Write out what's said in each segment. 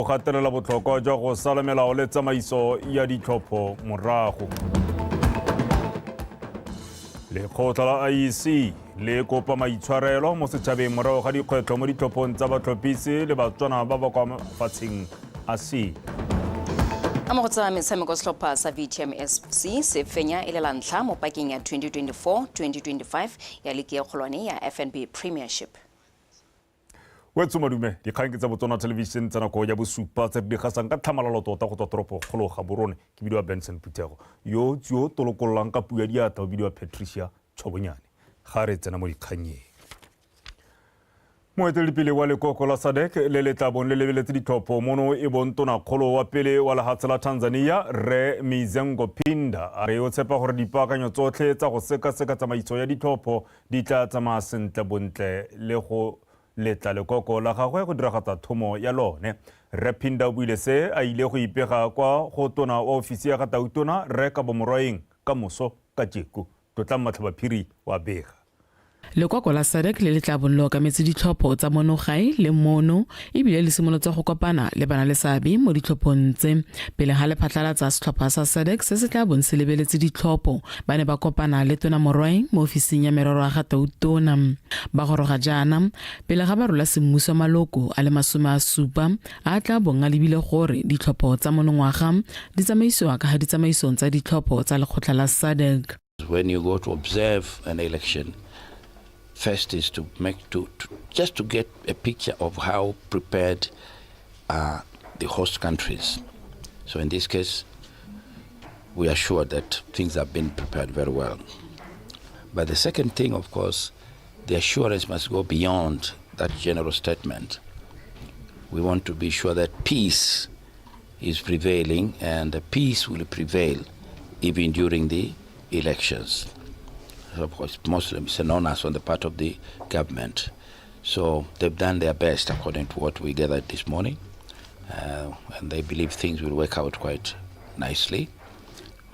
Go gatelela botlhokwa jwa go sala melao le tsamaiso ya ditlhopho morago. Lekgotla la IEC le kopa maitshwarelo mo setšhabeng morago ga dikgwetlho mo ditlhophong tsa batlhophisi le batswana ba ba kwa mafatsheng a C. Amo go tsaya metshameko setlhopha sa VTMSC se fenya e le la ntlha mo pakeng ya 2024-2025 ya ligi ya kgolwane ya FNB Premiership. Wetso madume dikgang ke tsa Botswana television tsa nako ya bosupa tse di gasang ka tlhamalalo tota go tswa toropo kgolo ga borone ke bidiwa Benson Putego yo tsyo tolokololang ka puya diata bidiwa Patricia Chobonyane ga re tsena mo dikganyeng. Moeteledipele wa lekoko la SADC le letlabong le lebeletse ditlhopho mono e bontona kgolo wa pele wa lehatshe la Tanzania Re Mizengo Pinda a re o tshepa gore dipaakanyo tsotlhe tsa go sekaseka tsamaiso ya ditlhopho di tla tsamaya sentle bontle le go letla lekoko la gagwe go diragatsa thomo ya lone. Re Pinda o buile se a ile go ipega kwa go tona wa ofisi ya ga Tautona Re ka bomoroeng ka moso ka tjeku tlotla Matlhabaphiri wa bega. Lekoko la SADC le letlabong le okametse ditlhopho tsa monogae le mono ebile le simolotse go kopana le bana le seabe mo ditlhophong tse pele ga le phatlalatsa setlhopha sa SADC se se tla bong se lebeletse ditlhopho ba ne ba kopana le Tona Morweng mo ofising ya merero ya ga Tautona ba goroga jaana pele ga ba rola semmuso maloko a le 70 a tla bong a lebile gore ditlhopho tsa monongwaga di tsamaisiwa ka ga ditsamaisong tsa ditlhopho tsa lekgotla la SADC. When you go to observe an election, first is to just to get a picture of how prepared are the host countries. So in this case, we are sure that things have been prepared very well. But the second thing, of course, the assurance must go beyond that general statement. We want to be sure that peace is prevailing and the peace will prevail even during the elections. Of course, Muslims are known as on the part of the government. So they've done their best according to what we gathered this morning. And they believe things will work out quite nicely.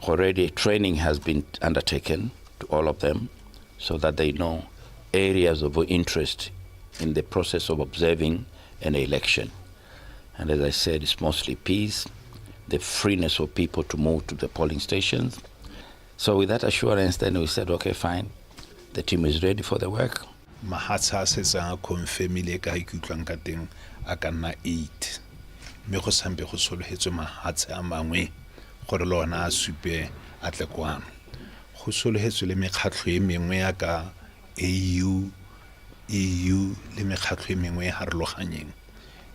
Already training has been undertaken to all of them so that they know areas of interest in the process of observing an election. And as I said, it's mostly peace, the freeness of people to move to the polling stations. So with that assurance, then we said, okay, fine, the team is ready for the work. Mahatsa se sa confirmile ka ikutlwang ka teng a ka nna 8 me go sampe go sologetswe mahatsa a mangwe gore le ona a supe a tle kwano go sologetswe le mekgatlho e mengwe ya ka EU le mekgatlho e mengwe ya harologanyeng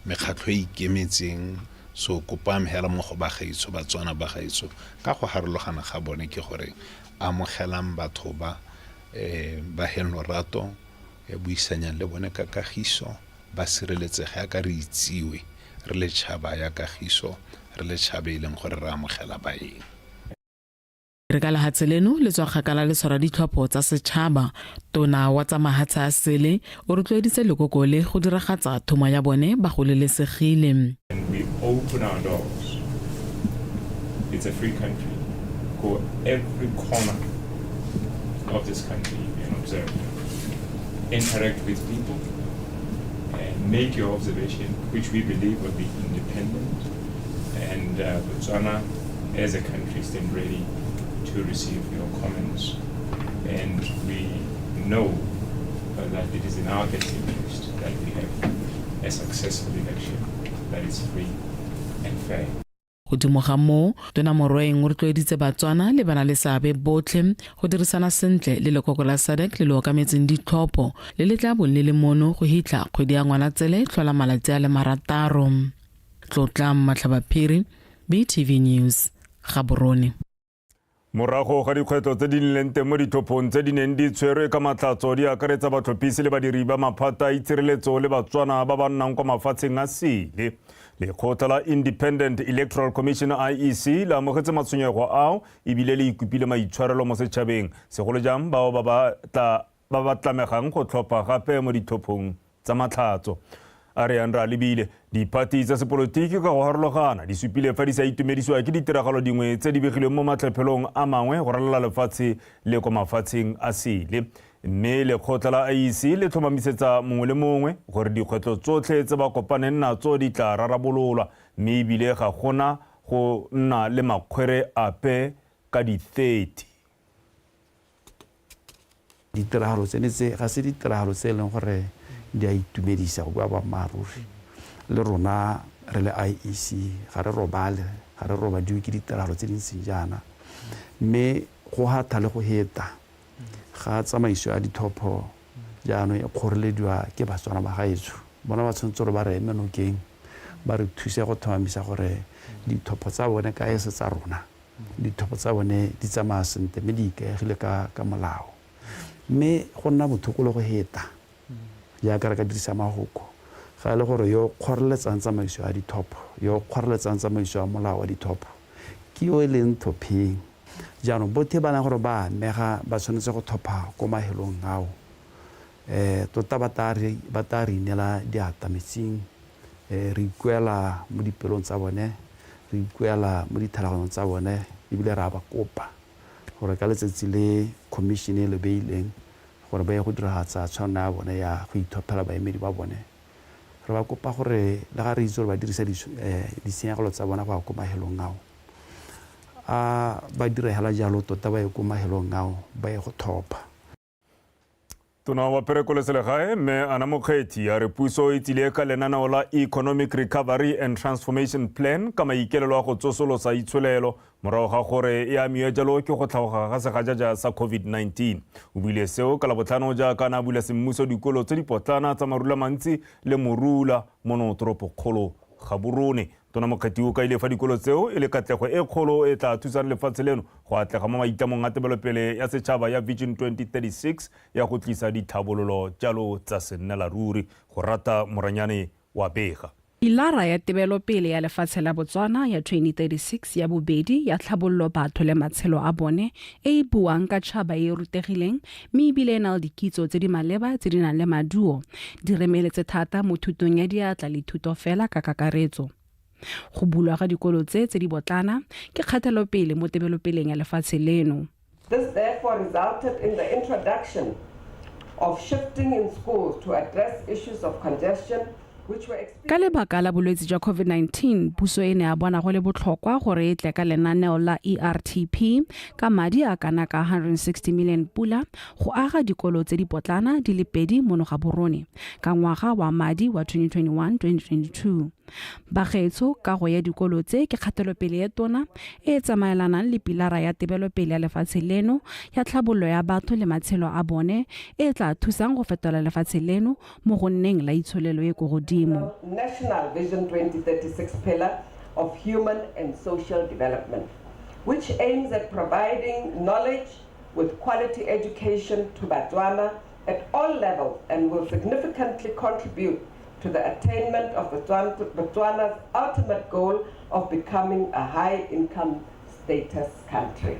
mekgatlho e ikemetseng so kopa mhela mo go ba gaitso batswana ba gaitso ka go harologana ga bone ke gore amogelang batho ba Lorato e buisanyang le bone ka kagiso ba sireletsega ka re itsiwe re le tshaba ya kagiso re le tshabeleng gore re amogela baeng. Re ka lehatshe leno le tswa kgakala le tshwara ditlhopho tsa setšhaba tona wa tsa mahatsa a sele o rotloeditse lekoko le go diragatsa thomo ya bone ba go lelesegile. We open our doors. It's a free country. Go every corner of this country and observe. Interact with people and make your observation, which we believe will be independent. And Botswana, as a country, stand ready to receive your comments. And we know that it is in our best interest that we have a successful election that is free and fair. Godimo ga mo Tona Morweng o rotloeditse batswana le bana le seabe botlhe go dirisana sentle le lekoko la SADC le le okametseng ditlhopho le le tla bong le le mono go hitla kgwedi ya Ngwanatsele tlhola malatsi a le 6. Tlotla Matlhabaphiri, BTV News, Gaborone. Morago ga dikgwetlho tse di nnileng teng mo ditlhophong tse di neng di tshwerwe ka matlatso di akaretsa batlhophisi le badiri ba maphata a itshireletso le batswana ba ba nnang kwa mafatsheng a sele. Lekgotla la Independent Electoral Commission IEC la amogetse matshwenyego ao ebile le ikupile maitshwarelo mo setšhabeng segolo jang bao ba tlamegang go tlhopha gape mo ditlhophong tsa matlhatso. Arian ra lebile dipati tsa sepolotiki ka go harologana di supile fa di sa itumedisiwa ke ditiragalo dingwe tse di begilweng mo matlhephelong a mangwe go ralala lefatshe le kwa mafatsheng a sele. mme lekgotla la IEC le tlhomamisetsa mongwe le mongwe gore dikgwetlho tsotlhe tse ba kopaneng natso di tla rarabololwa mme ebile ga gona go nna le makgwere ape ka di 30. Ditiragalo tsene tse ga se ditiragalo tse leng gore di a itumedisa go bua boammaaruri le rona re le IEC ga re robale ga re robadiwe ke ditiragalo tse di ntseng jaana mme go hatha le go heta ga tsamaiso ya dithopo jaanong e kgorelediwa ke batswana ba gaetsho bona ba tshwanetse gore ba re eme nokeng ba re thuse go thomamisa gore dithopo tsa bone ka ese tsa rona dithopo tsa bone di tsamaya sentle mme di ikaegile ka molao mme go nna bothoko le go heta jaaka re ka dirisa magoko ga le gore yo kgoreletsang tsamaiso ya dithopo yo kgoreletsang tsamaiso ya molao wa dithopo ke yo e leng thopheng jaanong bothe ba nang gore ba amega ba tshwanetse go thopha ko mahelong ao tota ba ta re inela diata metsing re ikuela mo dipelong tsa bone re ikuela mo dithalaganyong tsa bone ebile re a ba kopa gore ka letsatsi le commission e le beileng gore ba ye go diragatsa tshwanelo ya bone ya go ithophela baemedi ba bone re ba kopa gore le ga re itse gore ba dirisa ditshenyegelo tsa bona go ya ko mahelong ao ba diragela jalo tota ba ye ko mahelong ao ba ye go thopa. Tona wa Perekoleselegae mme Ana Mokgethi a re puso e tsile ka lenaneo la Economic Recovery and Transformation Plan ka maikelelo a go tsosolosa itsholelo morago ga gore e amiwe jalo ke go tlhaoga ga segajaja sa COVID-19 o buile seo ka labotlhano jaaka na bula semmuso dikolo tse dipotlana tsa marula mantsi le morula mono toropokgolo Gaborone. Tona Mokgethi o ka ile fa dikolo tseo e le katlego e kgolo e tla thusang lefatshe leno go atlega mo maitamong a tebelopele ya setšhaba ya Vision 2036 ya go tlisa dithabololo jalo tsa sennela ruri go rata Moranyane wa Bega. Ilara ya tebelopele ya lefatshe la Botswana ya 2036 ya bobedi ya tlhabollo batho le matshelo a bone e buang ka tšhaba e rutegileng mme ebile e na le dikitso tse di maleba tse di nang le maduo di remeletse thata mo thutong ya diatla le thuto fela ka kakaretso. Go bulwa ga dikolo tse di botlana ke kgatelopele mo tebelopeleng ya lefatshe leno. This therefore resulted in the introduction of shifting in schools to address issues of congestion ka lebaka la bolwetse jwa COVID-19 puso e ne a bona go le botlhokwa gore e tle ka lenaneo la ERTP ka madi a kana ka 160 million pula go aga dikolo tse di potlana di le pedi mo Gaborone ka ngwaga wa madi wa 2021-2022. Bagetso ka go ya dikolo tse ke kgatelopele ya tona e tsamaelanang le pilara ya tebelopele ya lefatshe leno ya tlhabollo ya batho le matshelo a bone e tla thusang go fetola lefatshe leno mo go nneng la itsholelo e go godimo. National Vision 2036 pillar of human and social development, which aims at providing knowledge with quality education to Botswana at all levels and will significantly contribute to the attainment of Botswana's ultimate goal of becoming a high-income status country.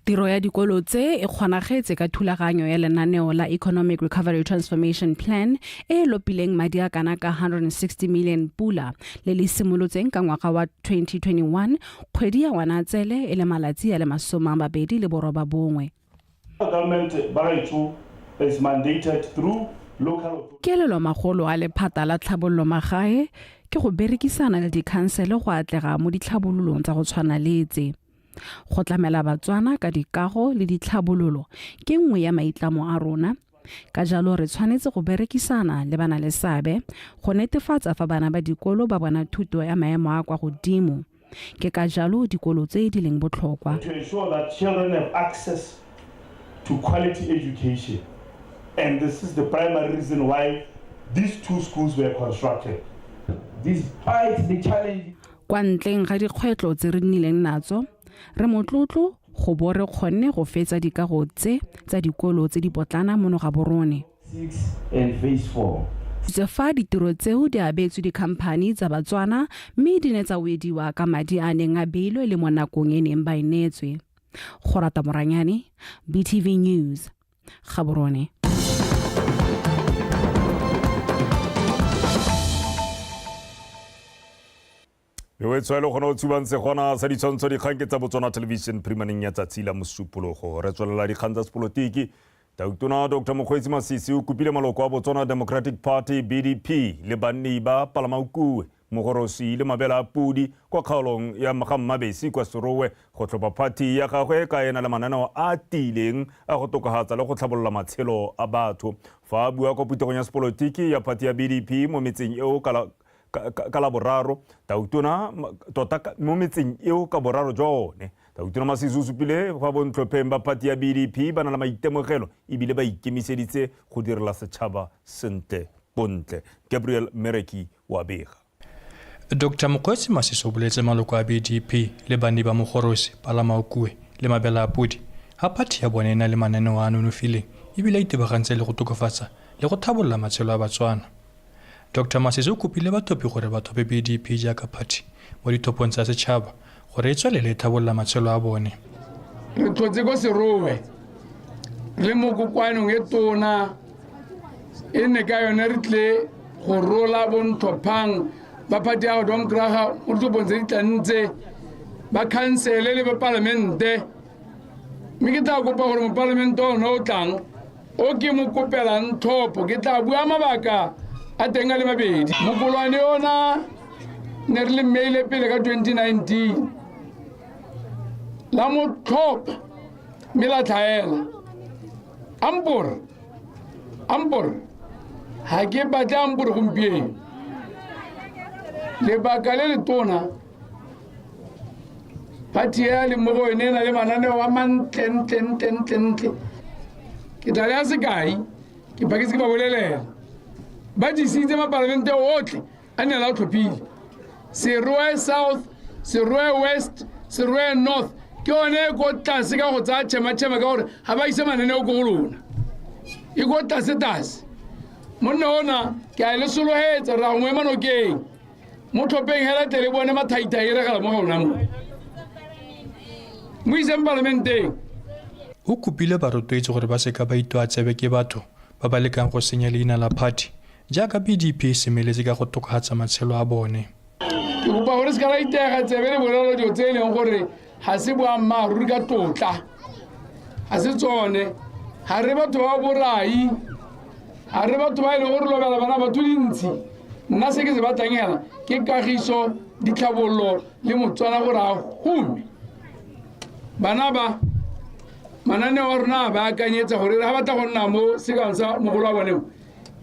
Tiro ya dikolo tse e kgonagetse ka thulaganyo ya lenaneo la Economic Recovery Transformation Plan e lopileng madi a kana ka 160 million pula le le simolotseng ka ngwaga wa 2021 kgwedi ya Ngwanatsele e le malatsi a le 29. Government baretso is mandated through local. Kelelo magolo a lephata la tlhabollo magae ke go berekisana le dikhansele go atlega mo ditlhabololong tsa go tshwana le tse. Go tlamela Batswana ka dikago le ditlhabololo ke nngwe ya maitlamo a rona ka jalo re tshwanetse go berekisana le bana le seabe go netefatsa fa bana ba dikolo ba bona thuto ya maemo a kwa godimo ke ka jalo dikolo tse di leng botlhokwa to ensure that children have access to quality education, and this is the primary reason why these two schools were constructed. Despite the challenges kwa ntleng ga dikgwetlo tse re nnileng natso re motlotlo go bo re kgonne go fetsa dikago tse tsa dikolo tse di potlana mo Gaborone. 6 and phase 4. Fa ditiro tseo di abetswe dikhamphani tsa Batswana mme di ne tsa wediwa ka madi a neng a beilwe le mo nakong e neng ba inetswe. Go rata Moranyane, BTV News, Gaborone. Yo etswele gona o tshubang se gona sa ditshwantsho dikgang ke tsa Botswana Television primaneng ya tsatsi la Mosupologo re tswelela dikgang tsa sepolotiki. Tautona Dr. Mokgweetsi Masisi o kopile maloko a Botswana Democratic Party BDP le banni ba Palamaukue Mogorosi le mabela a pudi kwa kgaolong ya Mabesi kwa Serowe go tlhopa party ya gagwe ka ena le mananeo a tileng a go tokahatsa le go tlhabolola matshelo a batho. Fa bua kwa putegong ya sepolotiki ya party ya BDP mo metseng eo ka la boraro tautona tota mo metseng eo ka boraro jone tautona Masisi o supile fa bontlhopheng ba party ya BDP ba na le maitemogelo ebile ba ikemiseditse go direla setšhaba sentle bontle. Gabriel Mereki wa bega. Dr. Mokgweetsi Masisi o boletse maloko a BDP le banni ba Mogorosi Palamaukue le mabela a pudi ha party ya bone ena le mananeo a nonofileng ebile itebagantse le go tokafatsa le go thabolola matshelo a Batswana. Dr. Masisi o kopile bathopi gore ba thope BDP jaaka party mo dithopong tsa setšhaba gore e tswelele thabolola matshelo a bone. Re thotse go Serowe le mo kokwanong e tona e ne ka yone re tle go rola bontlhophang ba party ya Don Graha mo dithopong tse di tlantse ba khansele le ba parlamente mme ke tla kopa gore mo parlamente o tlang o ke mo kopelang thopo ke tla bua mabaka a tenga le mabedi mokolwane ona ne re le maile pele ka 2019 la mo top mela thaela ampor ha ke batla ampor gompieno le baka le letona party ya le mo go ene na le mananeo a mantle ke tla le a sekai ke baketse ke ba bolelela ba disitse ma parlamente otlhe a ne la tlhopile Serowe South, Serowe West, Serowe North ke one go tlase ka go tsaya tšhema ka gore ga ba ise mananeo ko go lona e go tlase monna ona ke a le sologetsa ra gongwe manokeng mo tlhopheng hela tle le bone mathaithai e regala mo ga ona mo iseng parlamenteng. O kopile ba rotloetse gore ba seka ba itoa tsebe ke batho ba ba lekang go senya leina la party jaaka BDP e semeletse ka go tokahatsa matshelo a bone. Ke kopa gore se ka la itega tsebe le bolelo dio tse e leng gore ga se boammaaruri ka tlotla ga se tsone ga re batho ba borai ga re batho ba e leng gore lobela bana batho dintsi nna se ke se batlang hela ke kagiso ditlhabololo le Motswana gore a hume bana ba mananeo a rona ba akanyetsa gore ga batla go nna mo sekang sa mogolo wa boneng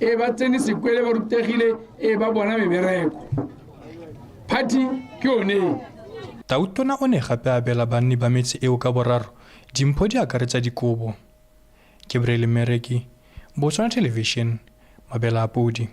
e ba tsene sekwele ba rutegile e ba bona mebereko party ke yone. Tautona o ne gape a bela banni ba metse eo ka boraro dimpho di akaretsa dikobo. Gabriel Mereki, Botswana Television, mabela a pudi.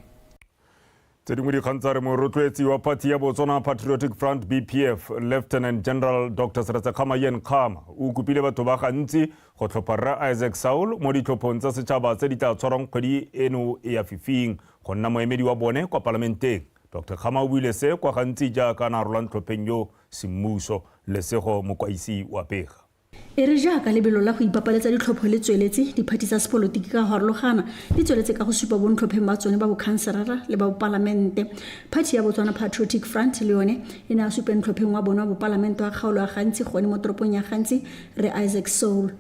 Tse dingwe dikgang tsa re morotloetsi wa party ya Botswana Patriotic Front BPF Lieutenant General Dr. Ngami o kopile batho ba gantsi go tlhopha Rra Isaac Saul mo ditlhophong tsa setšhaba tse di tla tshwarang kgwedi eno e ya fifing go nna moemedi wa bone kwa parlamenteng. Dr. Ngami o buile se kwa gantsi jaaka na rola tlhopheng yo semmuso lesego mokwaisi wa pega. E re jaaka lebelo la go ipapaletsa ditlhopho le tsweletse diphathi tsa sepolotiki ka harologana di tsweletse ka go supa bontlhopheng ba tsone ba bokhanserara le ba bopalamente. Phathi ya Botswana Patriotic Front le yone e ne a supeng tlhopheng wa bona wa bopalamente wa kgaolo ya gantsi gone mo toropong ya gantsi re Isaac Saul.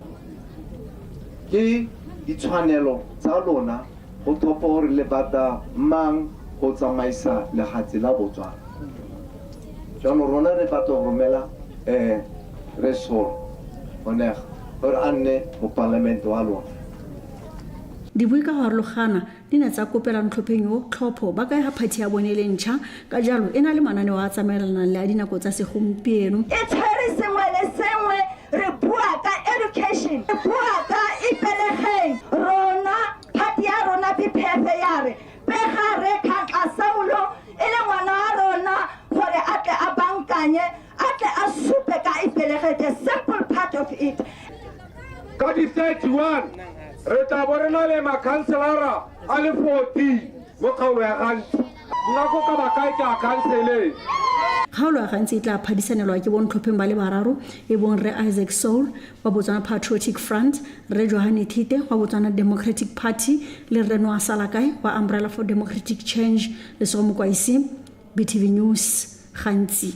Ke ditshwanelo tsa lona go thopa gore le bata mang go tsamaisa legatse la Botswana. Jaanong rona re batla go romela re Saul gore a nne mo parlamente wa lona. Dibui ka harologana di ne tsa kopela tlhopheng yo tlhopho ba ka ya phathi ya bone le ntšha ka jalo e na le mananeo a tsamaelanang le a dinako tsa segompieno. E tshwere sengwe le sengwe re bua ka education re bua ka ipelegeng rona phathi ya rona BPF ya re pega re kgakga Saulo e le ngwana wa rona gore a tle a bankanye a tle a supe ka ipelege the simple part of it. Ka di 31 re tla borena le makhanselara a le 40 mo kgaolo ya gantsi nako ka baka ke a khansele. Kgaolo ya gantsi e tla phadisanelwa ke bontlhopheng ba le bararo e bong Re Isaac Saul wa Botswana Patriotic Front, Re Johanne Thite wa Botswana Democratic Party le Re Noa Salakai wa Umbrella for Democratic Change le Somokwaisi BTV News gantsi.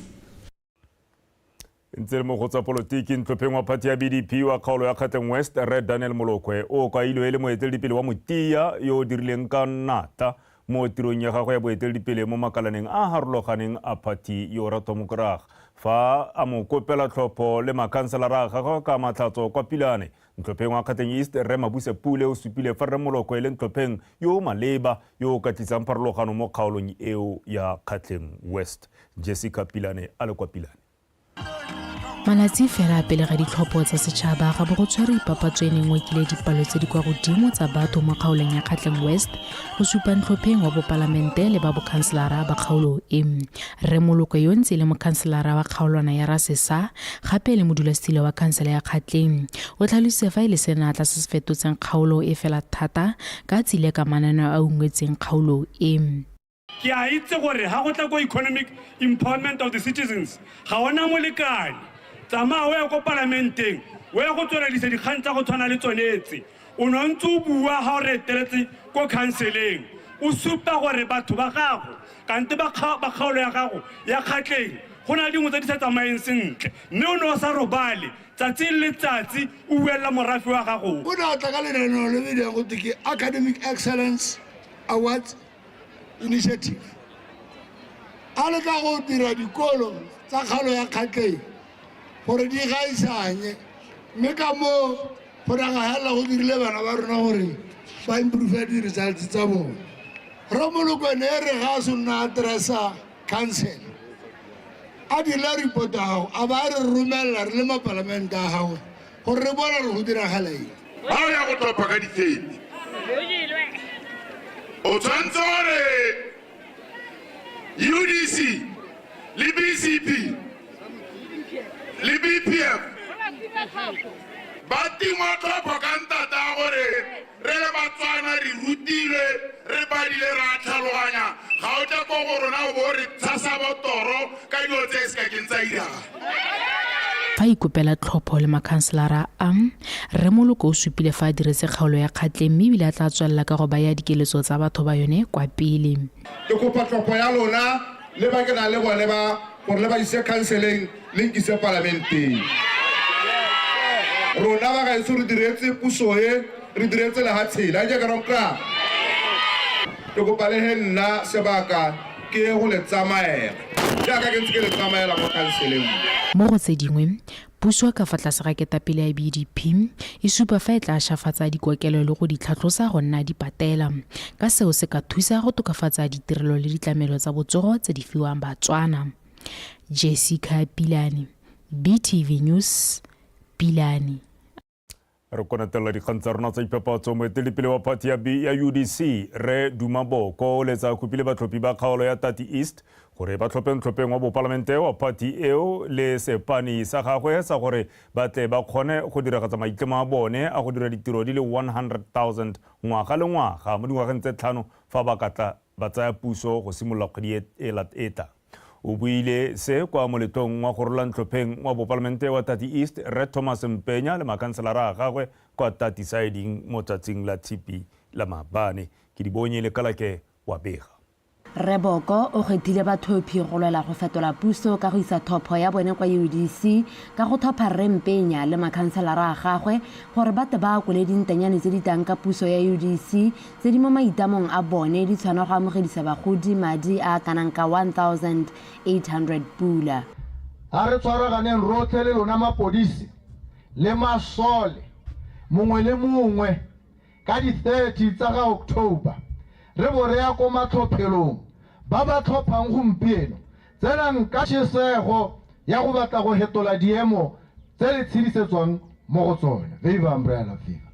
ntse le mo go tsa politiki ntlopheng wa party ya BDP wa kgaolo ya Gauteng West Red Daniel Molokwe o ka ile le moeteledipele wa Motia yo dirileng ka nata mo tirong ya gagwe ya boeteledipele mo makalaneng a harologaneng a party yo Rato Mokoraga fa a mo kopela tlhopho le makhanselara gagwe ka matlhatso kwa Pilane ntlopheng wa Gauteng East re Mabuse Pule o supile fa re Molokwe le ntlopheng yo maleba yo ka tlisang pharologano mo kgaolong eo ya Gauteng West. Jessica Pilane a le kwa Pilane. Malatsi fela pele ga ditlhopho tsa setšhaba ga bo go tshwere ipapatso e nngwe kile dipalo tse di kwa godimo tsa batho mo kgaolong ya Gauteng West go supa ntlopheng wa bopalamente le ba bokhanselara ba kgaolo e. Re Molokwe yo ntse le mokhanselara wa kgaolwana ya Rasesa gape le modulasetilo wa khansele ya Gauteng o tlhalositse fa ile senatla se se fetotseng kgaolo e fela thata ka tsile ka mananeo a ungwetseng kgaolo e. Ke a itse gore ha go tla go economic empowerment of the citizens ga ona molekane tsamaya o ya ko parlamenteng o ya go tsweledisa dikgang tsa go tshwana le tsonetse o no ntse o bua ha o re eteletse ko counseleng o supa gore batho ba gago kante ba kgaolo ya gago ya Gauteng go na dingwe tse di sa tsamayeng sentle mme o no sa robale tsatsi le letsatsi o buela morafi wa gago o na tla ka lenaneo le bidang go ke Academic Excellence Awards Initiative a le ka go dira dikolo tsa kgaolo ya Gauteng gore di gaisanye mme ka mo go dagagala go dirile bana ba rona gore ba improve di-results tsa bone. Re Molokwe ne re ga se nna addressa council a dila report ya gago a ba re romelela re le mapalamente a gago gore re bona re go diragala eng ba o ya go topa ka ditsedi o tshwanetse gore UDC le BCP le BPF ba tingwa topo ka ntata gore re le Batswana re rutile re badile ra tlhaloganya ga o tla go go rona o bo re tshasa botoro ka dilo tse se ka kentsa ira fa ikopela tlhopho le makhanselara a Re Molokwe o supile fa diretse kgaolo ya Gauteng mme bile a tla tswella ka go baya dikeletso tsa batho ba yone kwa pele. Ke kopa tlhopho ya lona le ba ke na le bone ba gore le ba ise counseling le nkise parlamenteng. Rona ba ga itse re diretse puso e re diretse le ha tshela ja ka roka. Ke kopa le he nna sebaka ke go le tsamaela ja ka ke ntse ke le tsamaela mo counseling. Mo go tse dingwe puso ka fa tlase ga ketapele ya BDP e supa fa e tla shafatsa dikokelo le go ditlhatlhosa go nna di patela ka seo se ka thusa go tokafatsa ditirelo le ditlamelo tsa botsogo tse di fiwang Batswana. Jessica Pilane, BTV News, Pilane. Re konatela dikgang tsa rona tsa ipapatso moeteledipele wa party ya UDC Re Dumaboko o letsa kopile batlhophi ba kgaolo ya Tati East gore ba tlhopheng wa bopalamente wa party eo le sepani sa gagwe sa gore ba tle ba kgone go diragatsa maitlamo a bone a go dira ditiro di le 100,000 ngwaga le ngwaga mo dingwageng tse 5 fa ba katla ba tsaya puso go simolola kgwedi e tlang. O buile se kwa moletong wa go rola ntlopheng wa bopalamente wa Tati East Re Thomas Mpenya le makhanselara a gagwe kwa Tati Siding mo tsatsing la Tshipi la Mabane ke di bonye le kalake wa bega. Re Boko o kgethile batlhophi go lwela go fetola puso ka go isa thopho ya bone kwa UDC ka go thopha Re Mpenya le makhanselara a gagwe gore ba te ba kwele dintenyane tse di tang ka puso ya UDC tse di mo maitamong a bone di tshwana go amogedisa bagodi madi a kanang ka 1,800 pula. Ha re tshwaraganeng rotlhe le lona mapodisi le masole mongwe le mongwe ka di 30 tsa ga October re bo re ya ko matlhophelong ba ba tlhophang gompieno tsenang ka tšhesego ya go batla go hetola diemo tse le tshedisetswang mo go tsone. Viva umbrella viva.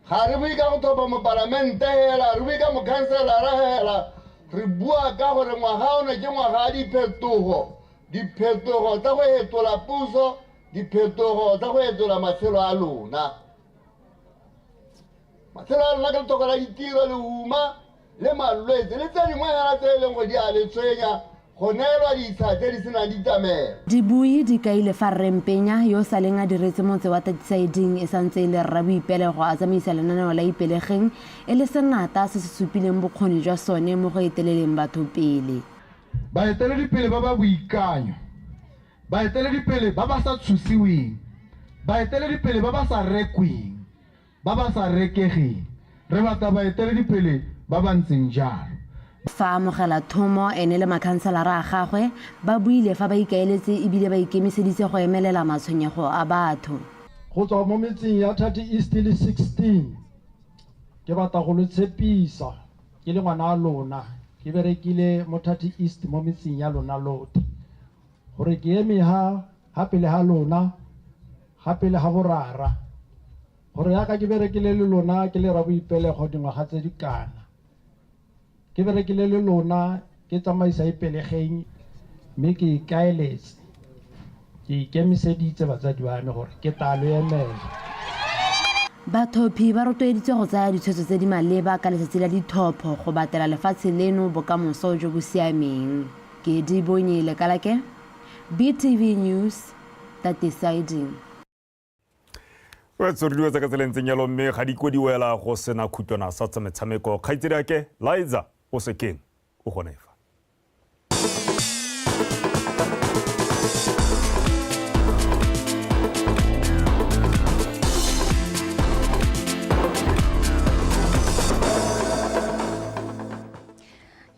Ga re bue ka go thopa mo parlamente hela re bue ka mo councilora hela re bua ka gore ngwaga ona ke ngwaga a diphetogo tsa go hetola puso diphetogo tsa go hetola matshelo a lona. Matshelo a lona ka letoko la ditiro le uma le malwetse le tse dingwe hela tse e leng go di a le tshwenya go neelwa ditsha tse di senang ditamelo. Dibui di kaile fa Re Mpenya yo sa leng a diretse motse wa Tati Siding e santse e le rra boipelego a tsamaisa lenaneo la ipelegeng e le senata se se supileng bokgoni jwa sone mo go eteleleng batho pele. Baeteledipele ba ba boikanyo baeteledipele ba ba sa tshusiweng, baeteledipele ba ba sa rekweng, ba ba sa rekegeng, re batla baeteledipele ba ba ntseng jalo. Fa amogela thomo ene le makhanselara a gagwe ba buile fa ba ikaeletse ebile ba ikemiseditse go emelela matshwenyego a batho. Go tswa mo metseng ya 30 East le 16 ke batla go le tshepisa ke le ngwana a lona ke berekile mo 30 East mo metseng ya lona lote gore ke eme ha pele ha lona ha pele ha borara gore ya ka ke berekile le lona ke le ra boipelego dingwaga tse dikana ke berekile le lona ke tsamaisa ipelegeng mme ke ikaeletse ke ikemiseditse batsadi ba me gore ke talo emela. Bathophi ba rotloeditswe go tsaya ditshwetso tse di maleba ka letsatsi la ditlhopho go batela lefatshe leno bokamoso jo bo siameng. Ke di bonye lekalake BTV News that deciding. Tsoridiwa tsa ka tselentseng ya lomme ga di kodiwela go sena khutwana sa tsa metshameko kgaitsedi yake Liza o sekeng o gonefa.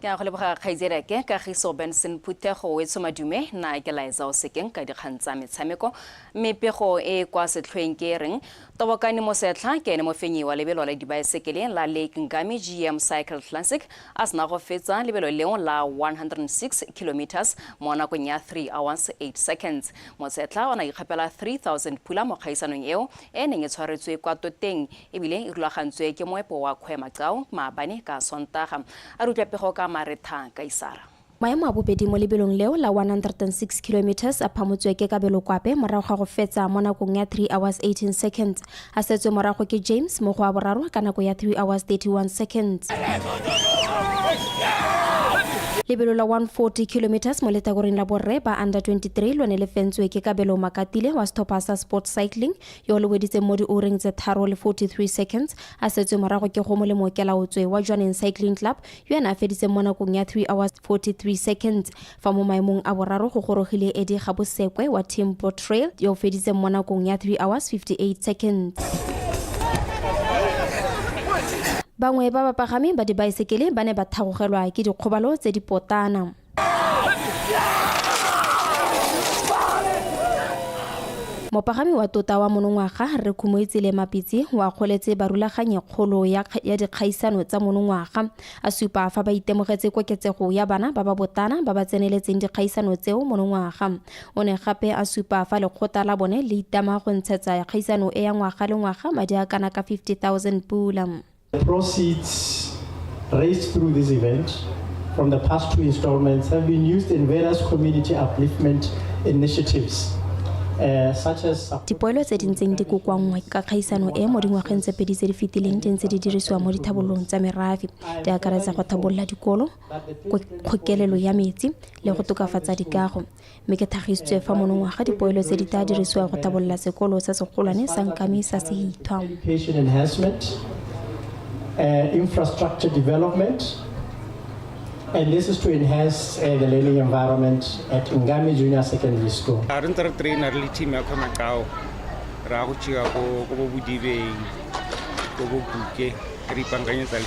Ke go leboga kgaitsedi ke Kagiso Benson Phuthego we tshomadume na ke Liza o sekeng ka dikgang tsa metshameko mepego e kwa setlhweng ke reng tobokane mo setla ke ene mo fenyi wa lebelo la dibaesekele la Lake Ngami GM Cycle Classic as na go fetsa lebelo leo la 106 kilometers mo nakong ya 3 hours 8 seconds mo setla ona ikgapela 3000 pula mo khaisanong eo ene e tshwaretswe kwa toteng ebile e rulagantswe ke moepo wa Khwema Qao maabane ka Sontaga a rutlapego ka maretha ka Isara. Maemo a bobedi mo lebelong leo la 106 kilometers a phamotswe ke Kabelo Kwape morago ga go fetsa mo nakong ya 3 hours 18 seconds a setswe morago ke James mo go a boraro ka nako ya 3 hours 31 seconds. Lebelo la 140 kilometers mo letakoreng la borre ba under 23 lone le fentswe ke Kabelo Makatile wa Stopasa Sport Cycling yo le weditse mo di oreng tse 3 le 43 seconds a setswe morago ke go mo le mokela otswe wa Joaneng Cycling Club yo ana feditse mo nakong ya 3 hours 43 seconds fa mo maemong a boraro go gorogile Eddie Gabosekwe wa Team Portrail yo feditse mo nakong ya 3 hours 58 seconds. Bangwe ba bapagami ba dibaesekele ba ne ba thagogelwa ke dikgobalo tse di potana. Mopagami wa tota wa monongwaga re khumoitse le mapitsi wa kgoletse barulaganye kgolo ya dikgaisano tsa monongwaga a supa fa ba itemogetse koketsego ya bana ba ba botana ba ba tseneletseng dikgaisano tseo monongwaga o ne gape a supa fa lekgotla la bone le itama go ntshetsa kgaisano e ya ngwaga le ngwaga madi a kana ka 50,000 pula. The proceeds raised through this event from the past 2 installments have been used in various community upliftment initiatives. Dipoelo tse di ntseng di kokoangwa ka kgaisano e mo dingwageng tse pedi tse di fetileng di ntse di dirisiwa mo dithabolong tsa merafe di akaretsa go thabolla dikolo kgokelelo ya metsi le go tokafatsa dikago mme ke thagisitswe fa monongwaga dipoelo tse di tla dirisiwa go thabolla sekolo se segolwane sa Ngami sa Sehithwa. Infrastructure development, and this is to enhance the learning environment at Ngami Junior Secondary School. Re trainer le team ya Khwema Qao ra go tšea go bodibeng go buke re ipanganyetsa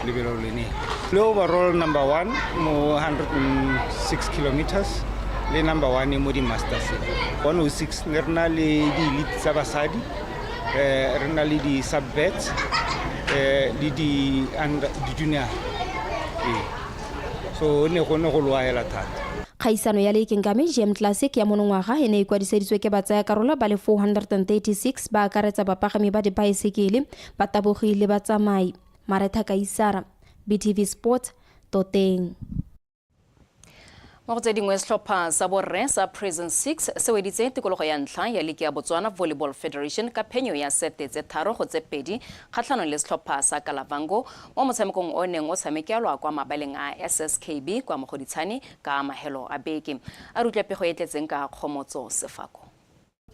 lebelo lene le overall number 1 mo 106 kilometers le number 1 mo di masters 106 ne rena le di elite tsa basadi rena le di subvets le di junior so ne go loaela thata. Kgaisano ya Lake Ngami GM Classic ya monongwaga e ne e kwadiseditswe ke batsaya karolo ba le 436 ba akaretsa bapagami ba dibaesekele batabogi le batsamai. Maretha ka Isara, BTV Sport, Toteng. Mo go tse dingwe setlhopha sa borre sa Prison 6 se weditse tikologo ya ntlha ya Liki ya Botswana Volleyball Federation ka phenyo ya sete tse 3 go tse 2 kgatlhanong le setlhopha sa Kalavango mo motshamekong o neng o tshamekelwa kwa mabaleng a SSKB kwa Mogoditshane ka mahelo a beke a rutlapego e tletseng ka Khomotso Sefako.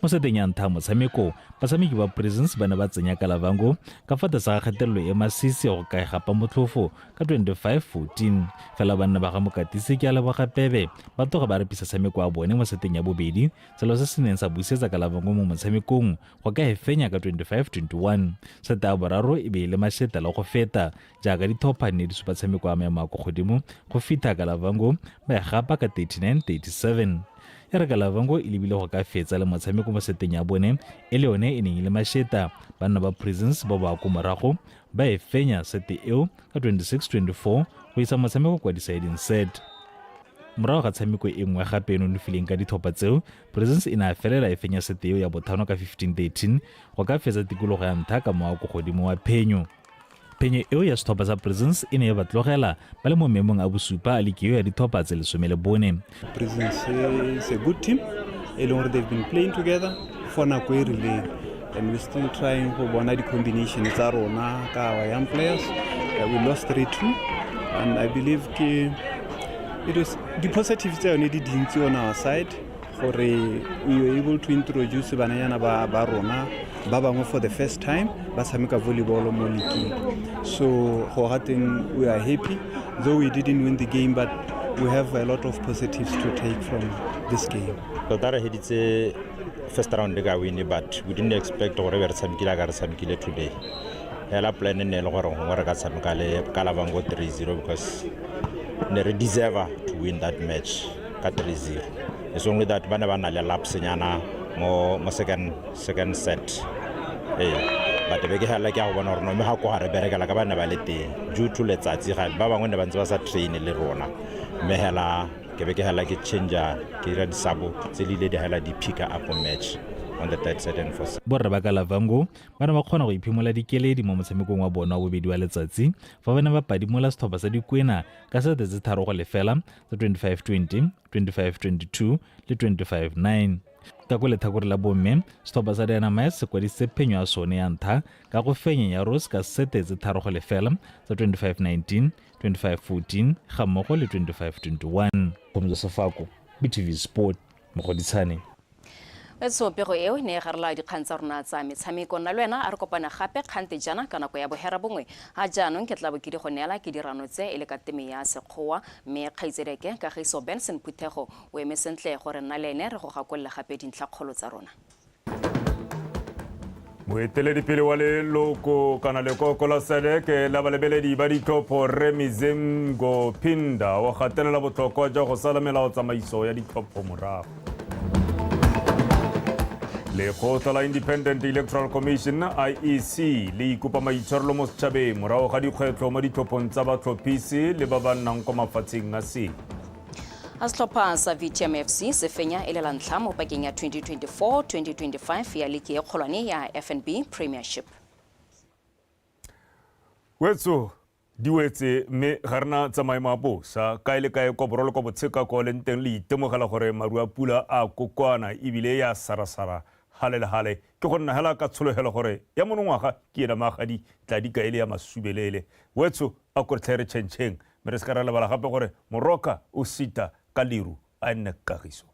mo seteng ya ntlha motshameko batshameki ba Prisons ba ne ba tsenya Kalavango ka fa tlase ga kgatelelo e masisi go ka gapa motlhofo ka 25-14 fela banna ba ga Mokatisi ke a leboga Pebe ba toga ba repisa tshameko a bone mo seteng ya bobedi selo se se neng sa busetsa Kalavango mo motshamekong go ka fenya ka 25-21 seta a boraro e be le masheta le go feta jaaka dithopa ne di supa tshameko a maemo a go godimo go fita Kalavango ba gapa ka 39-37 e re Kalavango e lebile go ka fetsa le motshameko mo seteng ya bone e le yone e neng le masheta banna ba Prisons ba ba go morago ba e fenya sete eo ka 26-24 go isa motshameko kwa deciding set morago ga tshameko e nngwe gape eno nofileng ka dithopa tseo Prisons e na felela e fenya sete eo ya bothano ka 15-13 go ka fetsa tikologo ya ntlha ka moa go godimo wa phenyo eo ya sethopa sa Prisons e ne e batlogela ba le mo memong a bosupa a lekeo ya dithopa tse 14. Prisons is a good team e leng gore they've been playing together for nako e rileng and we're still trying go bona di-combination tsa rona ka our young players. We lost 3-2 and I believe it was the positives tsa yone di dintsi on our side gore we were able to introduce bananyana ba rona ba bangwe for the first time ba tshameka volleyball mo leagueng. So go gateng we are happy though we didn't win the game but we have a lot of positives to take from this game. Totara heditse first round ga win but we didn't expect gore re tshamekile ga re tshamekile today. Ela plan ne le gore ngwe re ka tshameka le Kalavango 3-0 because ne re deserve to win that match ka 3-0. It's only that bana ba na le lapse nyana mo second set. But be ke hala ke a bona rona me ha ko ha re berekela ka bana ba le teng due to letsatsi ga ba bangwe ne ba ntse ba sa train le rona me hela ke be ke hala ke changer ke ra disabo tse lile di hala di pick up match on the third set and fourth. Borra ba Kalavango bana ba kgona go iphimola dikeledi mo motshamekong wa bona wa bobedi wa letsatsi fa bana ba padimola sethopa sa dikwena ka sete tse tharo go lefela tsa 25-20 25-22 le 25-9 ka go lethakore la bomme sethopa sa Dynamite se kwaditse phenyo ya sone ya ntlha ka go fenya ya Rose ka sete tse tharo go lefela tsa 25-19 25-14 ga mmogo le 25-21 go Sefako BTV Sport mo Goditshane. So pego eo ne ga rela dikgang tsa rona tsa metshameko nna le wena a re kopana gape kgante jana ka nako ya bohera bongwe ga jaanong ke tla bo ke di go neela ke dirano tse e le ka teme ya sekgowa mme kgaitsedeke ka Giso Benson Phuthego o eme sentle gore nna le ene re go gakolla gape dintlhakgolo tsa rona. Moeteledipele wa leloko kana lekoko la SADC la balebeledi ba ditlhopho Remizimgo Pinda wa gatelela botlhokwa jwa go sala melao tsamaiso ya ditlhopho morago. Lekgotla la Independent Electoral Commission IEC le ikupa maitshwarelo mo setšhabeng morago ga dikgwetlho mo ditlhophong tsa batlhophisi le ba ba nnang kwa mafatsheng a se. A setlhopha sa VTMFC se fenya e le la ntlha mo pakeng ya 2024-2025 ya liki e kgolwane ya FNB Premiership. Wetso di wetse mme ga rena tsamaemo a bosa ka ile kae ko borolo ko botsheka ko le nteng le itemogela gore maru a pula a kokwana ebile ya sarasara hale le hale ke go nna hela ka tsholohelo gore ya monongwaga ke ena magadi tla di ka ile ya masubelele wetso a kortlhere tšhentšheng mme re se ka ra lebala gape gore moroka o sita ka liru a nne kagiso.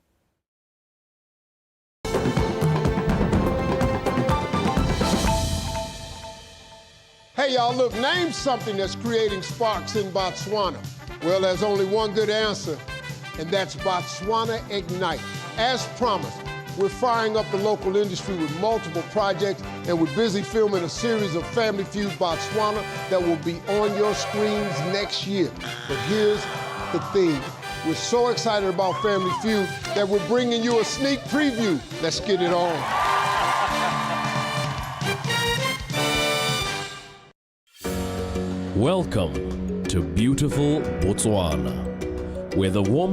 Hey y'all, look, name something that's creating sparks in Botswana. Well, there's only one good answer, and that's Botswana Ignite. As promised, we're firing up the local industry with multiple projects, and we're busy filming a series of Family Feud Botswana that will be on your screens next year. But here's the thing. We're so excited about Family Feud that we're bringing you a sneak preview. Let's get it on. Welcome to beautiful Botswana, where the warm